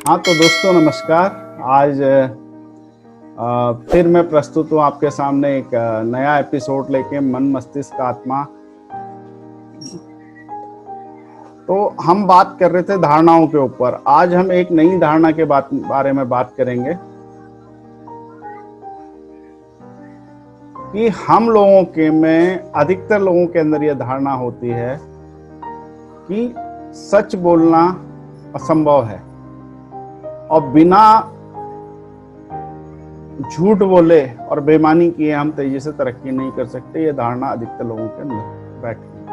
हाँ तो दोस्तों नमस्कार। आज फिर मैं प्रस्तुत हूँ आपके सामने एक नया एपिसोड लेके, मन मस्तिष्क आत्मा। तो हम बात कर रहे थे धारणाओं के ऊपर। आज हम एक नई धारणा के बारे में बात करेंगे कि हम लोगों के में, अधिकतर लोगों के अंदर यह धारणा होती है कि सच बोलना असंभव है और बिना झूठ बोले और बेईमानी किए हम तेजी से तरक्की नहीं कर सकते। यह धारणा अधिकतर लोगों के अंदर बैठी है।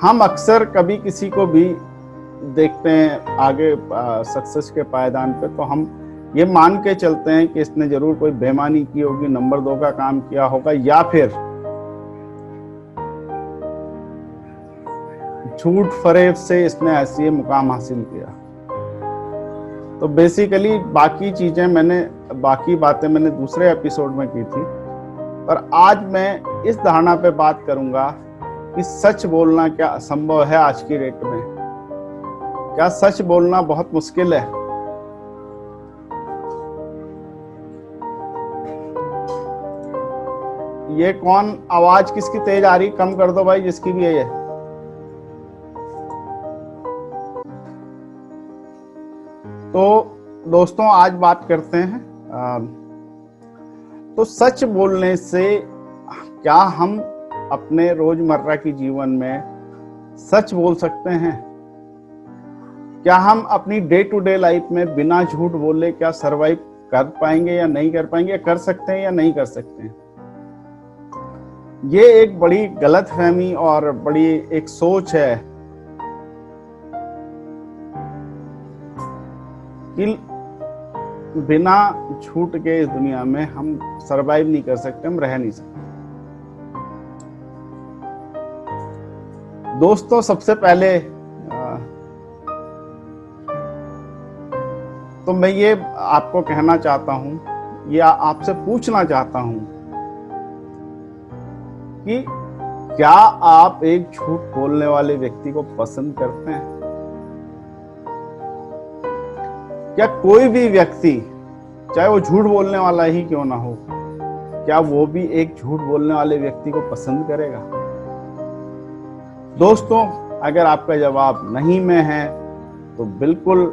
हम अक्सर कभी किसी को भी देखते हैं आगे सक्सेस के पायदान पे, तो हम ये मान के चलते हैं कि इसने जरूर कोई बेईमानी की होगी, नंबर 2 का काम किया होगा, या फिर झूठ फरेब से इसने ऐसी मुकाम हासिल किया। तो बेसिकली बाकी बातें मैंने दूसरे एपिसोड में की थी, पर आज मैं इस धारणा पे बात करूंगा कि सच बोलना क्या असंभव है आज की डेट में। क्या सच बोलना बहुत मुश्किल है? ये कौन आवाज किसकी तेज आ रही? कम कर दो भाई, जिसकी भी है ये। तो दोस्तों आज बात करते हैं तो सच बोलने से क्या हम अपने रोजमर्रा की जीवन में सच बोल सकते हैं? क्या हम अपनी डे टू डे लाइफ में बिना झूठ बोले क्या सरवाइव कर पाएंगे या नहीं कर पाएंगे? कर सकते हैं या नहीं कर सकते हैं? ये एक बड़ी गलतफहमी और बड़ी एक सोच है कि बिना झूठ के इस दुनिया में हम सरवाइव नहीं कर सकते, हम रह नहीं सकते। दोस्तों सबसे पहले तो मैं ये आपको कहना चाहता हूं या आपसे पूछना चाहता हूं कि क्या आप एक झूठ बोलने वाले व्यक्ति को पसंद करते हैं? क्या कोई भी व्यक्ति, चाहे वो झूठ बोलने वाला ही क्यों ना हो, क्या वो भी एक झूठ बोलने वाले व्यक्ति को पसंद करेगा? दोस्तों अगर आपका जवाब नहीं में है तो बिल्कुल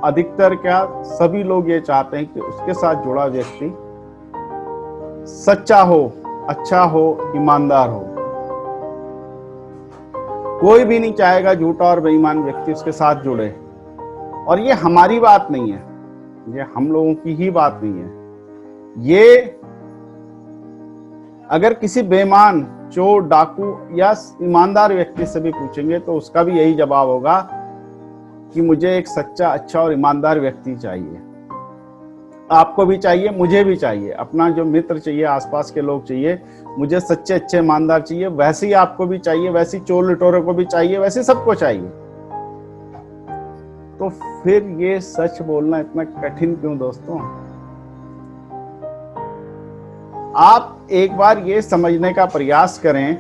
अधिकतर क्या सभी लोग ये चाहते हैं कि उसके साथ जुड़ा व्यक्ति सच्चा हो, अच्छा हो, ईमानदार हो। कोई भी नहीं चाहेगा झूठा और बेईमान व्यक्ति उसके साथ जुड़े। और ये हमारी बात नहीं है, ये हम लोगों की ही बात नहीं है। ये अगर किसी बेईमान, चोर, डाकू या ईमानदार व्यक्ति से भी पूछेंगे तो उसका भी यही जवाब होगा कि मुझे एक सच्चा, अच्छा और ईमानदार व्यक्ति चाहिए। आपको भी चाहिए, मुझे भी चाहिए, अपना जो मित्र चाहिए, आसपास के लोग चाहिए, मुझे सच्चे, अच्छे, ईमानदार चाहिए। वैसे ही आपको भी चाहिए, वैसे ही चोर लुटेरों को भी चाहिए, वैसे सबको चाहिए। तो फिर ये सच बोलना इतना कठिन क्यों दोस्तों? आप एक बार ये समझने का प्रयास करें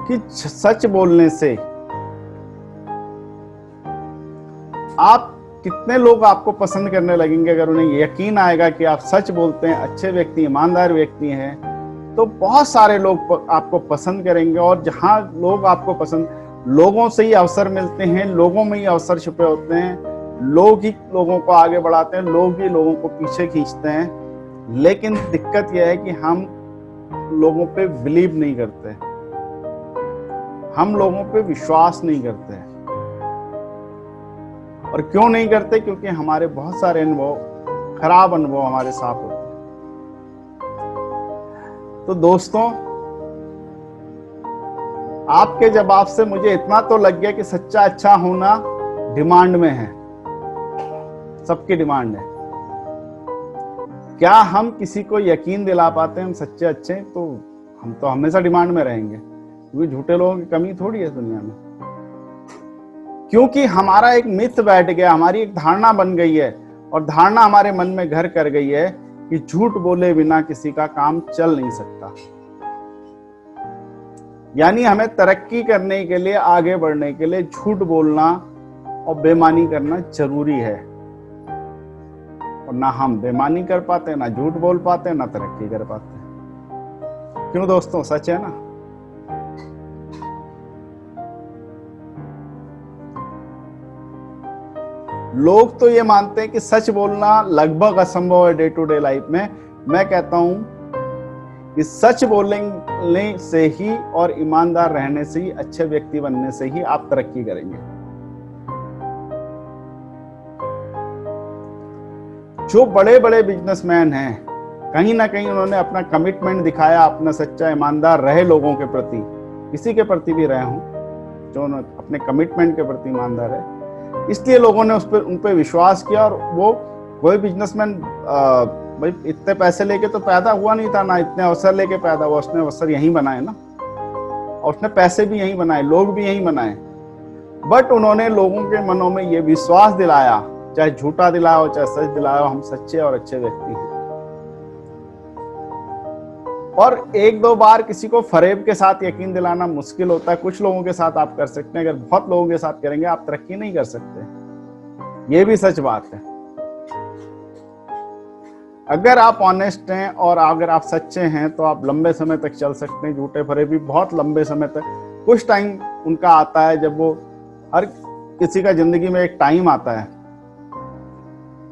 कि सच बोलने से आप कितने लोग आपको पसंद करने लगेंगे। अगर उन्हें यकीन आएगा कि आप सच बोलते हैं, अच्छे व्यक्ति, ईमानदार व्यक्ति हैं, तो बहुत सारे लोग आपको पसंद करेंगे। और जहां लोग आपको पसंद, लोगों से ही अवसर मिलते हैं, लोगों में ही अवसर छुपे होते हैं, लोग ही लोगों को आगे बढ़ाते हैं, लोग ही लोगों को पीछे खींचते हैं। लेकिन दिक्कत यह है कि हम लोगों पे बिलीव नहीं करते, हम लोगों पे विश्वास नहीं करते। और क्यों नहीं करते? क्योंकि हमारे बहुत सारे अनुभव, खराब अनुभव हमारे साथ होते हैं। तो दोस्तों आपके जवाब से मुझे इतना तो लग गया कि सच्चा, अच्छा होना डिमांड में है, सबकी डिमांड है। क्या हम किसी को यकीन दिला पाते हैं हम सच्चे अच्छे? तो हम तो हमेशा डिमांड में रहेंगे, क्योंकि झूठे लोगों की कमी थोड़ी है इस दुनिया में। क्योंकि हमारा एक मिथ बैठ गया, हमारी एक धारणा बन गई है, और धारणा हमारे मन में घर कर गई है कि झूठ बोले बिना किसी का काम चल नहीं सकता। यानी हमें तरक्की करने के लिए, आगे बढ़ने के लिए झूठ बोलना और बेईमानी करना जरूरी है। और ना हम बेईमानी कर पाते, ना झूठ बोल पाते, ना तरक्की कर पाते। क्यों दोस्तों, सच है ना? लोग तो ये मानते हैं कि सच बोलना लगभग असंभव है डे टू डे लाइफ में। मैं कहता हूं कि सच बोलने से ही और ईमानदार रहने से ही, अच्छे व्यक्ति बनने से ही आप तरक्की करेंगे। जो बड़े बड़े बिजनेसमैन हैं, कहीं ना कहीं उन्होंने अपना कमिटमेंट दिखाया, अपना सच्चा ईमानदार रहे लोगों के प्रति, किसी के प्रति भी रहे हों, जो अपने कमिटमेंट के प्रति ईमानदार है, इसलिए लोगों ने उन पर विश्वास किया। और वो कोई बिजनेसमैन भाई इतने पैसे लेके तो पैदा हुआ नहीं था, ना इतने अवसर लेके पैदा हुआ, उसने अवसर यहीं बनाए ना, और उसने पैसे भी यहीं बनाए, लोग भी यहीं बनाए। बट उन्होंने लोगों के मनों में ये विश्वास दिलाया, चाहे झूठा दिलाया हो चाहे सच दिलाया हो, हम सच्चे और अच्छे व्यक्ति हैं। और एक दो बार किसी को फरेब के साथ यकीन दिलाना मुश्किल होता है। कुछ लोगों के साथ आप कर सकते हैं, अगर बहुत लोगों के साथ करेंगे आप तरक्की नहीं कर सकते। ये भी सच बात है। अगर आप ऑनेस्ट हैं और अगर आप सच्चे हैं तो आप लंबे समय तक चल सकते हैं। झूठे फरेब भी बहुत लंबे समय तक, कुछ टाइम उनका आता है जब वो, हर किसी का जिंदगी में एक टाइम आता है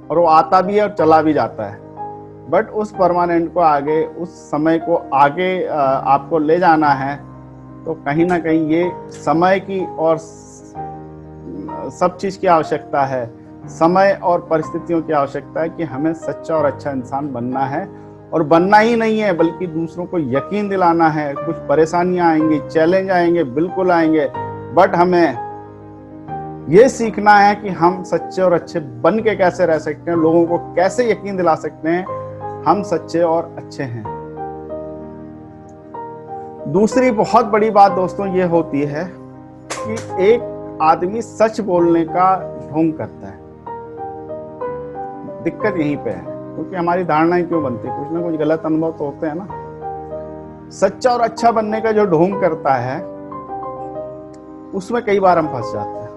और वो आता भी है और चला भी जाता है। बट उस परमानेंट को आगे, उस समय को आगे आपको ले जाना है, तो कहीं ना कहीं ये समय की और सब चीज की आवश्यकता है। समय और परिस्थितियों की आवश्यकता है कि हमें सच्चा और अच्छा इंसान बनना है। और बनना ही नहीं है बल्कि दूसरों को यकीन दिलाना है। कुछ परेशानियां आएंगी, चैलेंज आएंगे, बिल्कुल आएंगे, बट हमें ये सीखना है कि हम सच्चे और अच्छे बन के कैसे रह सकते हैं, लोगों को कैसे यकीन दिला सकते हैं हम सच्चे और अच्छे हैं। दूसरी बहुत बड़ी बात दोस्तों ये होती है कि एक आदमी सच बोलने का ढोंग करता है। दिक्कत यहीं पे है, क्योंकि हमारी धारणाएं क्यों बनती है, कुछ ना कुछ गलत अनुभव तो होते हैं ना। सच्चा और अच्छा बनने का जो ढोंग करता है उसमें कई बार हम फंस जाते हैं।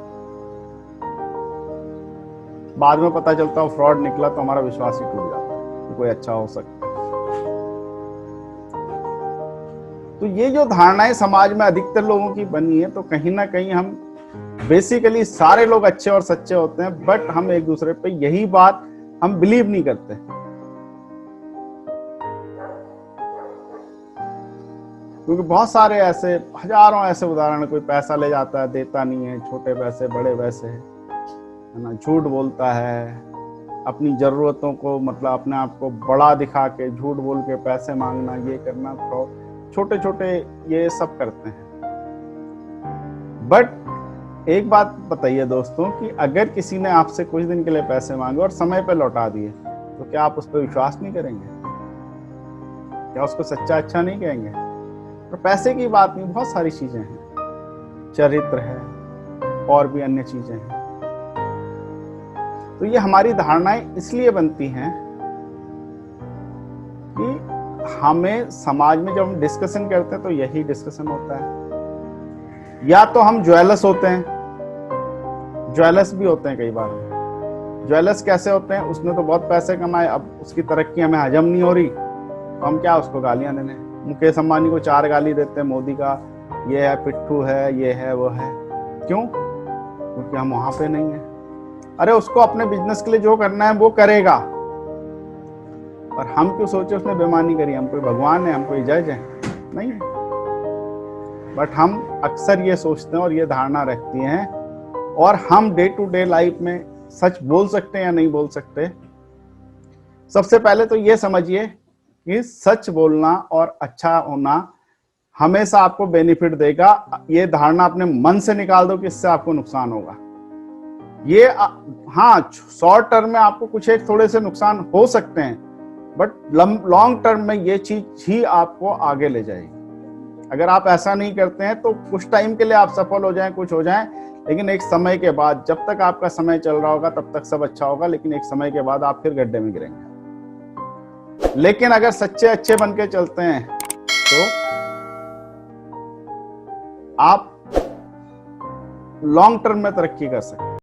बाद में पता चलता है फ्रॉड निकला, तो हमारा विश्वास ही टूट जाता है कि कोई अच्छा हो सकता है। तो ये जो धारणाएं समाज में अधिकतर लोगों की बनी है, तो कहीं ना कहीं हम बेसिकली सारे लोग अच्छे और सच्चे होते हैं, बट हम एक दूसरे पे यही बात हम बिलीव नहीं करते। क्योंकि बहुत सारे ऐसे, हजारों ऐसे उदाहरण, कोई पैसा ले जाता है, देता नहीं है, छोटे पैसे बड़े पैसे, है ना, झूठ बोलता है, अपनी जरूरतों को मतलब अपने आप को बड़ा दिखा के झूठ बोल के पैसे मांगना, ये करना, छोटे छोटे ये सब करते हैं। बट एक बात बताइए दोस्तों कि अगर किसी ने आपसे कुछ दिन के लिए पैसे मांगे और समय पे लौटा दिए, तो क्या आप उस पर विश्वास नहीं करेंगे? क्या उसको सच्चा अच्छा नहीं कहेंगे? और पैसे की बात नहीं, बहुत सारी चीजें हैं, चरित्र है और भी अन्य चीजें हैं। तो ये हमारी धारणाएं इसलिए बनती हैं कि हमें समाज में जब हम डिस्कशन करते हैं तो यही डिस्कशन होता है। या तो हम ज्वेलस होते हैं, ज्वेलस भी होते हैं कई बार। ज्वेलस कैसे होते हैं? उसने तो बहुत पैसे कमाए, अब उसकी तरक्की हमें हजम नहीं हो रही, तो हम क्या उसको गालियां देने। मुकेश अंबानी को 4 गाली देते हैं, मोदी का ये है, पिट्ठू है, ये है, वो है। क्यों? क्योंकि हम वहां पे नहीं है। अरे उसको अपने बिजनेस के लिए जो करना है वो करेगा, और हम क्यों सोचे उसने बेईमानी करी, हम कोई भगवान है, हम कोई जज है? नहीं है। बट हम अक्सर ये सोचते हैं और ये धारणा रखती हैं, और हम डे टू डे लाइफ में सच बोल सकते हैं या नहीं बोल सकते। सबसे पहले तो ये समझिए कि सच बोलना और अच्छा होना हमेशा आपको बेनिफिट देगा। ये धारणा अपने मन से निकाल दो कि इससे आपको नुकसान होगा। ये हाँ, शॉर्ट टर्म में आपको कुछ एक थोड़े से नुकसान हो सकते हैं, बट लॉन्ग टर्म में ये चीज ही आपको आगे ले जाएगी। अगर आप ऐसा नहीं करते हैं तो कुछ टाइम के लिए आप सफल हो जाएं, कुछ हो जाएं, लेकिन एक समय के बाद, जब तक आपका समय चल रहा होगा तब तक सब अच्छा होगा, लेकिन एक समय के बाद आप फिर गड्ढे में गिरेंगे। लेकिन अगर सच्चे अच्छे बन के चलते हैं तो आप लॉन्ग टर्म में तरक्की कर सकते हैं।